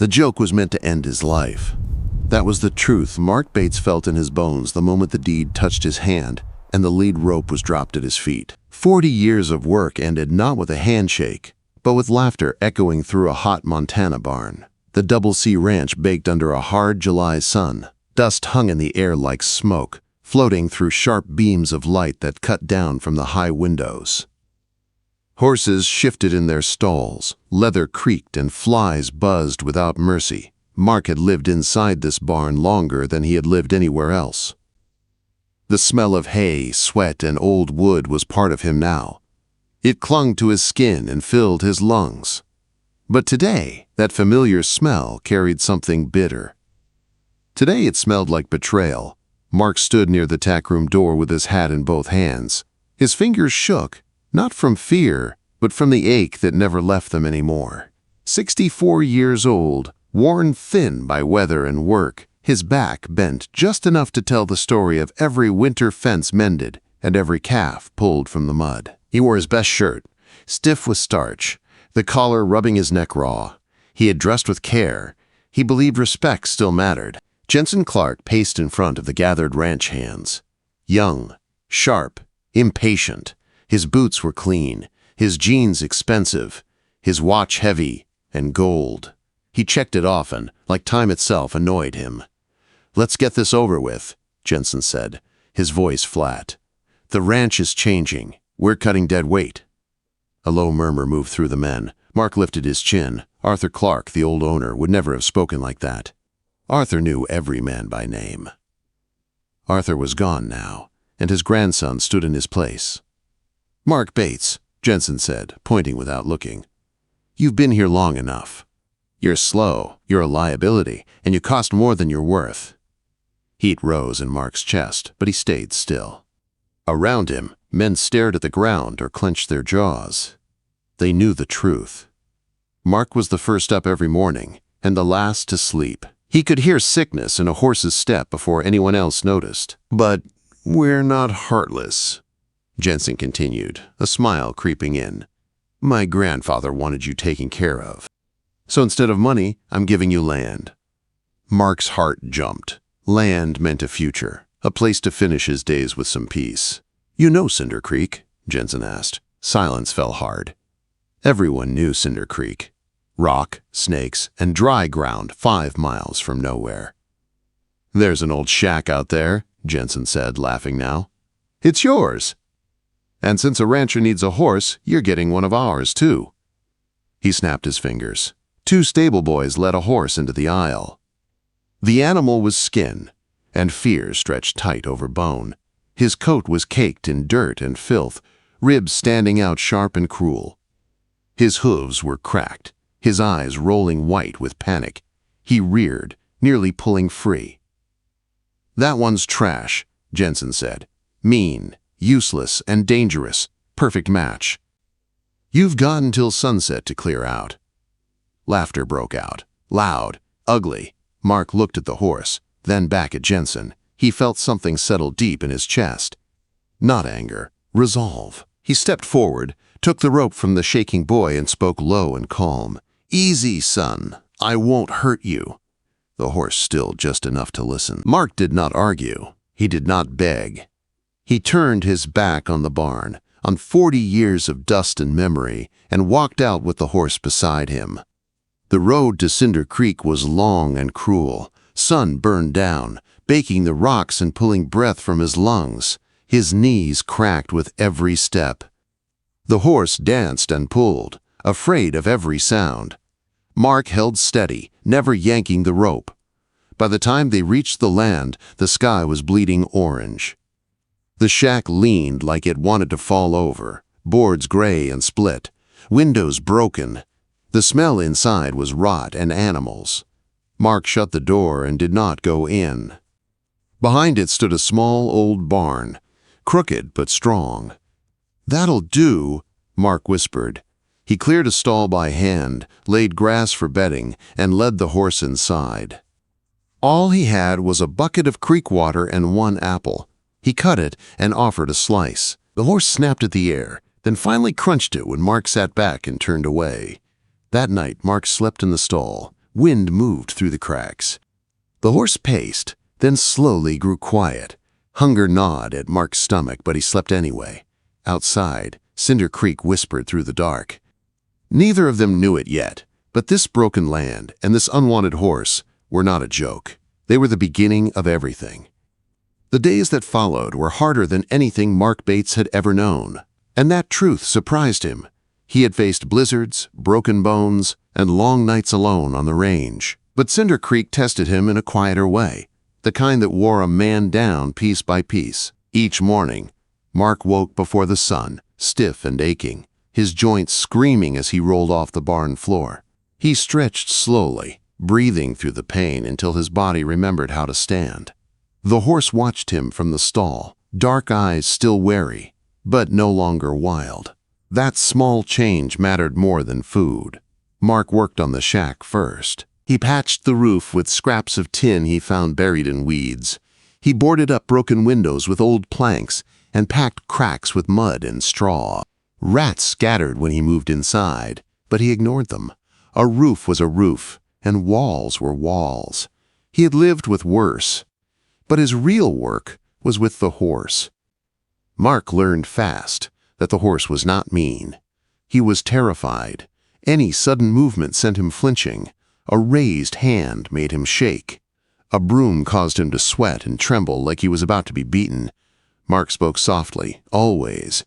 The joke was meant to end his life. That was the truth Mark Bates felt in his bones the moment the deed touched his hand and the lead rope was dropped at his feet. 40 years of work ended not with a handshake, but with laughter echoing through a hot Montana barn. The Double C Ranch baked under a hard July sun. Dust hung in the air like smoke, floating through sharp beams of light that cut down from the high windows. Horses shifted in their stalls, leather creaked, and flies buzzed without mercy. Mark had lived inside this barn longer than he had lived anywhere else. The smell of hay, sweat, and old wood was part of him now. It clung to his skin and filled his lungs. But today, that familiar smell carried something bitter. Today it smelled like betrayal. Mark stood near the tackroom door with his hat in both hands. His fingers shook, not from fear, but from the ache that never left them anymore. 64 years old, worn thin by weather and work, his back bent just enough to tell the story of every winter fence mended and every calf pulled from the mud. He wore his best shirt, stiff with starch, the collar rubbing his neck raw. He had dressed with care. He believed respect still mattered. Jensen Clark paced in front of the gathered ranch hands. Young, sharp, impatient. His boots were clean, his jeans expensive, his watch heavy and gold. He checked it often, like time itself annoyed him. "Let's get this over with," Jensen said, his voice flat. "The ranch is changing. We're cutting dead weight." A low murmur moved through the men. Mark lifted his chin. Arthur Clark, the old owner, would never have spoken like that. Arthur knew every man by name. Arthur was gone now, and his grandson stood in his place. "Mark Bates," Jensen said, pointing without looking. "You've been here long enough. You're slow, you're a liability, and you cost more than you're worth." Heat rose in Mark's chest, but he stayed still. Around him, men stared at the ground or clenched their jaws. They knew the truth. Mark was the first up every morning, and the last to sleep. He could hear sickness in a horse's step before anyone else noticed. "But we're not heartless," Jensen continued, a smile creeping in. "My grandfather wanted you taken care of. So instead of money, I'm giving you land." Mark's heart jumped. Land meant a future, a place to finish his days with some peace. "You know Cinder Creek?" Jensen asked. Silence fell hard. Everyone knew Cinder Creek. Rock, snakes, and dry ground 5 miles from nowhere. "There's an old shack out there," Jensen said, laughing now. "It's yours. And since a rancher needs a horse, you're getting one of ours, too." He snapped his fingers. 2 stable boys led a horse into the aisle. The animal was skin, and fear stretched tight over bone. His coat was caked in dirt and filth, ribs standing out sharp and cruel. His hooves were cracked, his eyes rolling white with panic. He reared, nearly pulling free. "That one's trash," Jensen said. "Mean, useless, and dangerous. Perfect match. You've got until sunset to clear out." Laughter broke out, loud, ugly. Mark looked at the horse, then back at Jensen. He felt something settle deep in his chest. Not anger, resolve. He stepped forward, took the rope from the shaking boy, and spoke low and calm. "Easy, son. I won't hurt you." The horse stilled just enough to listen. Mark did not argue. He did not beg. He turned his back on the barn, on 40 years of dust and memory, and walked out with the horse beside him. The road to Cinder Creek was long and cruel. Sun burned down, baking the rocks and pulling breath from his lungs. His knees cracked with every step. The horse danced and pulled, afraid of every sound. Mark held steady, never yanking the rope. By the time they reached the land, the sky was bleeding orange. The shack leaned like it wanted to fall over, boards gray and split, windows broken. The smell inside was rot and animals. Mark shut the door and did not go in. Behind it stood a small old barn, crooked but strong. "That'll do," Mark whispered. He cleared a stall by hand, laid grass for bedding, and led the horse inside. All he had was a bucket of creek water and 1 apple. He cut it and offered a slice. The horse snapped at the air, then finally crunched it when Mark sat back and turned away. That night, Mark slept in the stall, Wind moved through the cracks. The horse paced, then slowly grew quiet. Hunger gnawed at Mark's stomach, but he slept anyway. Outside, Cinder Creek whispered through the dark. Neither of them knew it yet, but this broken land and this unwanted horse were not a joke. They were the beginning of everything. The days that followed were harder than anything Mark Bates had ever known, and that truth surprised him. He had faced blizzards, broken bones, and long nights alone on the range. But Cinder Creek tested him in a quieter way, the kind that wore a man down piece by piece. Each morning, Mark woke before the sun, stiff and aching, his joints screaming as he rolled off the barn floor. He stretched slowly, breathing through the pain until his body remembered how to stand. The horse watched him from the stall, dark eyes still wary, but no longer wild. That small change mattered more than food. Mark worked on the shack first. He patched the roof with scraps of tin he found buried in weeds. He boarded up broken windows with old planks and packed cracks with mud and straw. Rats scattered when he moved inside, but he ignored them. A roof was a roof, and walls were walls. He had lived with worse, but his real work was with the horse. Mark learned fast that the horse was not mean. He was terrified. Any sudden movement sent him flinching. A raised hand made him shake. A broom caused him to sweat and tremble like he was about to be beaten. Mark spoke softly, always.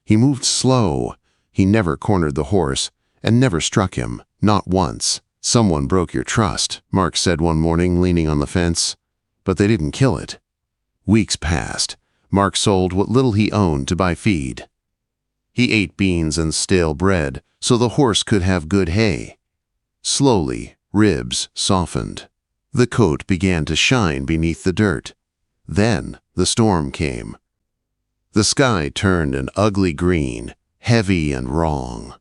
He moved slow. He never cornered the horse and never struck him, not once. "Someone broke your trust," Mark said one morning, leaning on the fence. "But they didn't kill it." Weeks passed. Mark sold what little he owned to buy feed. He ate beans and stale bread so the horse could have good hay. Slowly, ribs softened. The coat began to shine beneath the dirt. Then the storm came. The sky turned an ugly green, heavy and wrong.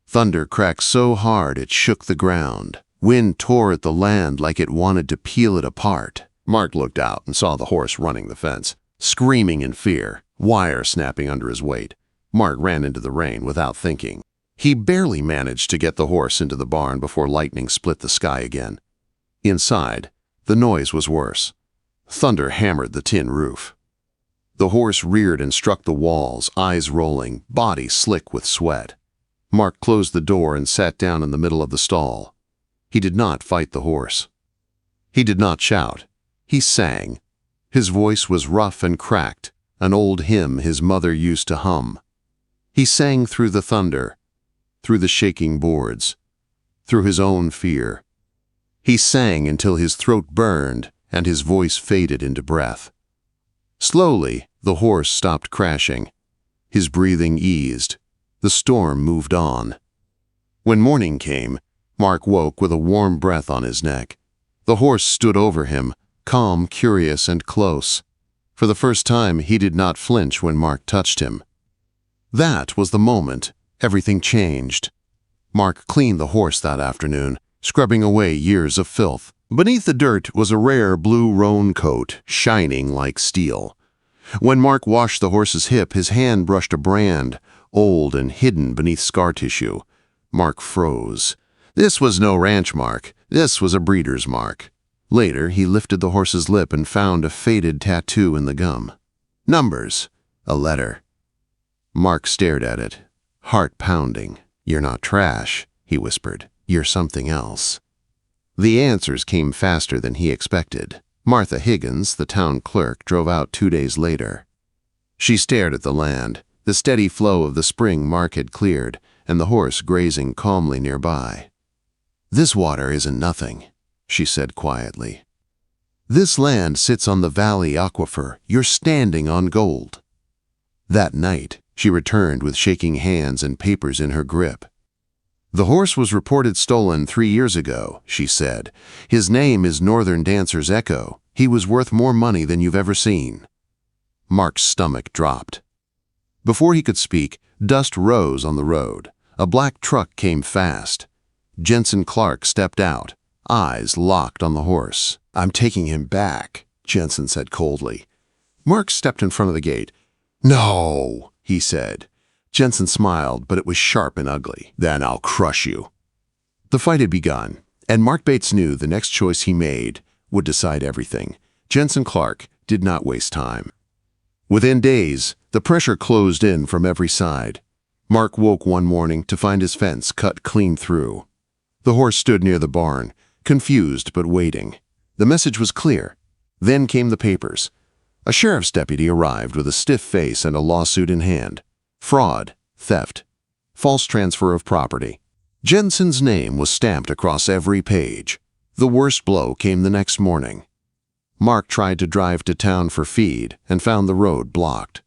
Thunder cracked so hard it shook the ground. Wind tore at the land like it wanted to peel it apart. Mark looked out and saw the horse running the fence, screaming in fear, wire snapping under his weight. Mark ran into the rain without thinking. He barely managed to get the horse into the barn before lightning split the sky again. Inside, the noise was worse. Thunder hammered the tin roof. The horse reared and struck the walls, eyes rolling, body slick with sweat. Mark closed the door and sat down in the middle of the stall. He did not fight the horse. He did not shout. He sang. His voice was rough and cracked, an old hymn his mother used to hum. He sang through the thunder, through the shaking boards, through his own fear. He sang until his throat burned and his voice faded into breath. Slowly, the horse stopped crashing. His breathing eased. The storm moved on. When morning came, Mark woke with a warm breath on his neck. The horse stood over him, calm, curious, and close. For the first time, he did not flinch when Mark touched him. That was the moment everything changed. Mark cleaned the horse that afternoon, scrubbing away years of filth. Beneath the dirt was a rare blue roan coat, shining like steel. When Mark washed the horse's hip, his hand brushed a brand, old and hidden beneath scar tissue. Mark froze. This was no ranch mark. This was a breeder's mark. Later, he lifted the horse's lip and found a faded tattoo in the gum. Numbers. A letter. Mark stared at it, heart pounding. "You're not trash," he whispered. "You're something else." The answers came faster than he expected. Martha Higgins, the town clerk, drove out 2 days later. She stared at the land, the steady flow of the spring Mark had cleared, and the horse grazing calmly nearby. "This water isn't nothing," she said quietly. "This land sits on the valley aquifer. You're standing on gold." That night, she returned with shaking hands and papers in her grip. "The horse was reported stolen 3 years ago," she said. "His name is Northern Dancer's Echo. He was worth more money than you've ever seen." Mark's stomach dropped. Before he could speak, dust rose on the road. A black truck came fast. Jensen Clark stepped out, eyes locked on the horse. "I'm taking him back," Jensen said coldly. Mark stepped in front of the gate. "No," he said. Jensen smiled, but it was sharp and ugly. "Then I'll crush you." The fight had begun. And Mark Bates knew the next choice he made would decide everything. Jensen Clark did not waste time. Within days, the pressure closed in from every side. Mark woke one morning to find his fence cut clean through. The horse stood near the barn, confused but waiting. The message was clear. Then came the papers. A sheriff's deputy arrived with a stiff face and a lawsuit in hand. Fraud, theft, false transfer of property. Jensen's name was stamped across every page. The worst blow came the next morning. Mark tried to drive to town for feed and found the road blocked.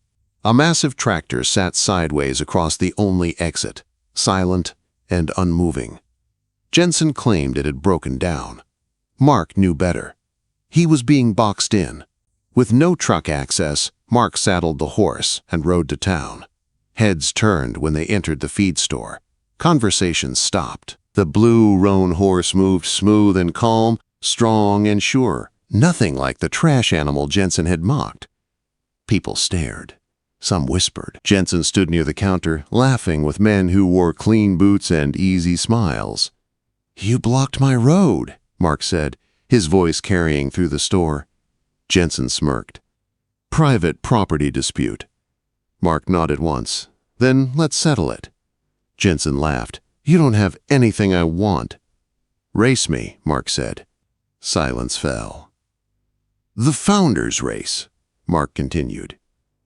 A massive tractor sat sideways across the only exit, silent and unmoving. Jensen claimed it had broken down. Mark knew better. He was being boxed in. With no truck access, Mark saddled the horse and rode to town. Heads turned when they entered the feed store. Conversations stopped. The blue roan horse moved smooth and calm, strong and sure, nothing like the trash animal Jensen had mocked. People stared. Some whispered. Jensen stood near the counter, laughing with men who wore clean boots and easy smiles. "You blocked my road," Mark said, his voice carrying through the store. Jensen smirked. "Private property dispute." Mark nodded once. "Then let's settle it." Jensen laughed. "You don't have anything I want." "Race me," Mark said. Silence fell. "The founder's race," Mark continued.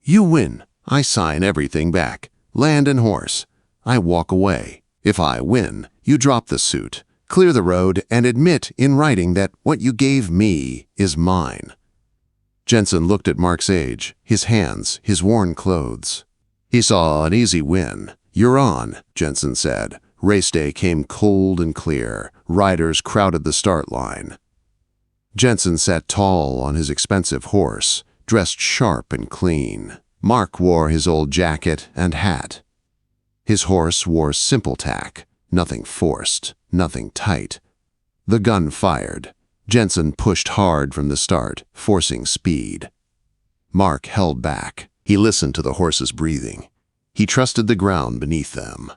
"You win. I sign everything back, land and horse. I walk away. If I win, you drop the suit, clear the road, and admit in writing that what you gave me is mine." Jensen looked at Mark's age, his hands, his worn clothes. He saw an easy win. "You're on," Jensen said. Race day came cold and clear. Riders crowded the start line. Jensen sat tall on his expensive horse, dressed sharp and clean. Mark wore his old jacket and hat. His horse wore simple tack, nothing forced, nothing tight. The gun fired. Jensen pushed hard from the start, forcing speed. Mark held back. He listened to the horses' breathing. He trusted the ground beneath them.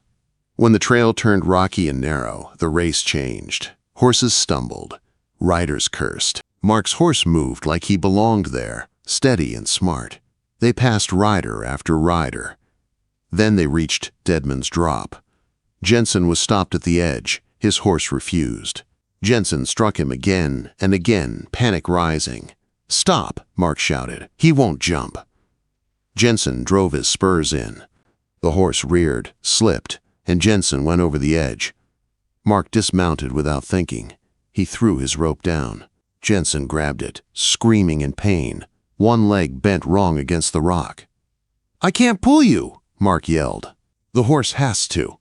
When the trail turned rocky and narrow, the race changed. Horses stumbled. Riders cursed. Mark's horse moved like he belonged there, steady and smart. They passed rider after rider. Then they reached Deadman's Drop. Jensen was stopped at the edge. His horse refused. Jensen struck him again and again, panic rising. "Stop," Mark shouted. "He won't jump." Jensen drove his spurs in. The horse reared, slipped, and Jensen went over the edge. Mark dismounted without thinking. He threw his rope down. Jensen grabbed it, screaming in pain. One leg bent wrong against the rock. "I can't pull you," Mark yelled. "The horse has to."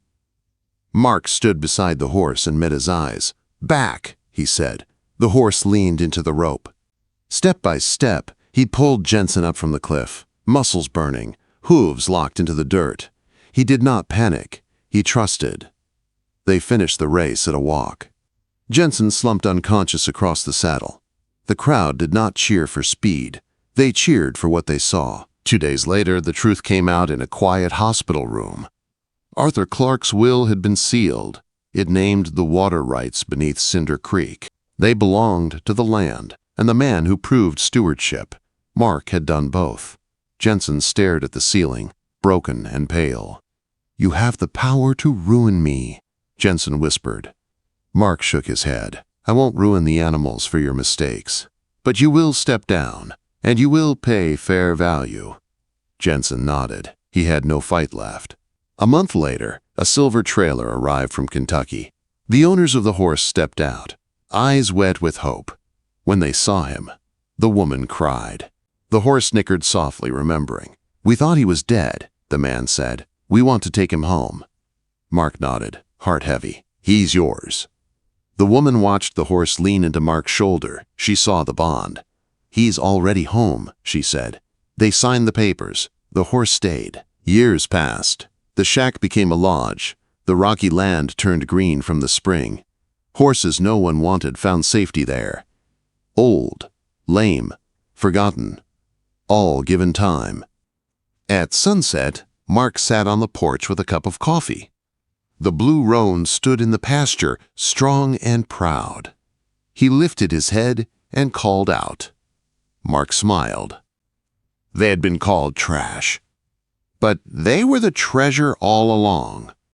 Mark stood beside the horse and met his eyes. "Back," he said. The horse leaned into the rope. Step by step, he pulled Jensen up from the cliff, muscles burning, hooves locked into the dirt. He did not panic. He trusted. They finished the race at a walk. Jensen slumped unconscious across the saddle. The crowd did not cheer for speed. They cheered for what they saw. 2 days later, the truth came out in a quiet hospital room. Arthur Clark's will had been sealed. It named the water rights beneath Cinder Creek. They belonged to the land and the man who proved stewardship. Mark had done both. Jensen stared at the ceiling, broken and pale. "You have the power to ruin me," Jensen whispered. Mark shook his head. "I won't ruin the animals for your mistakes. But you will step down, and you will pay fair value." Jensen nodded. He had no fight left. A month later, a silver trailer arrived from Kentucky. The owners of the horse stepped out, eyes wet with hope. When they saw him, the woman cried. The horse snickered softly, remembering. "We thought he was dead," the man said. "We want to take him home." Mark nodded, heart heavy. "He's yours." The woman watched the horse lean into Mark's shoulder. She saw the bond. "He's already home," she said. They signed the papers. The horse stayed. Years passed. The shack became a lodge. The rocky land turned green from the spring. Horses no one wanted found safety there. Old, lame, forgotten, all given time. At sunset, Mark sat on the porch with a cup of coffee. The blue roan stood in the pasture, strong and proud. He lifted his head and called out. Mark smiled. They had been called trash, but they were the treasure all along.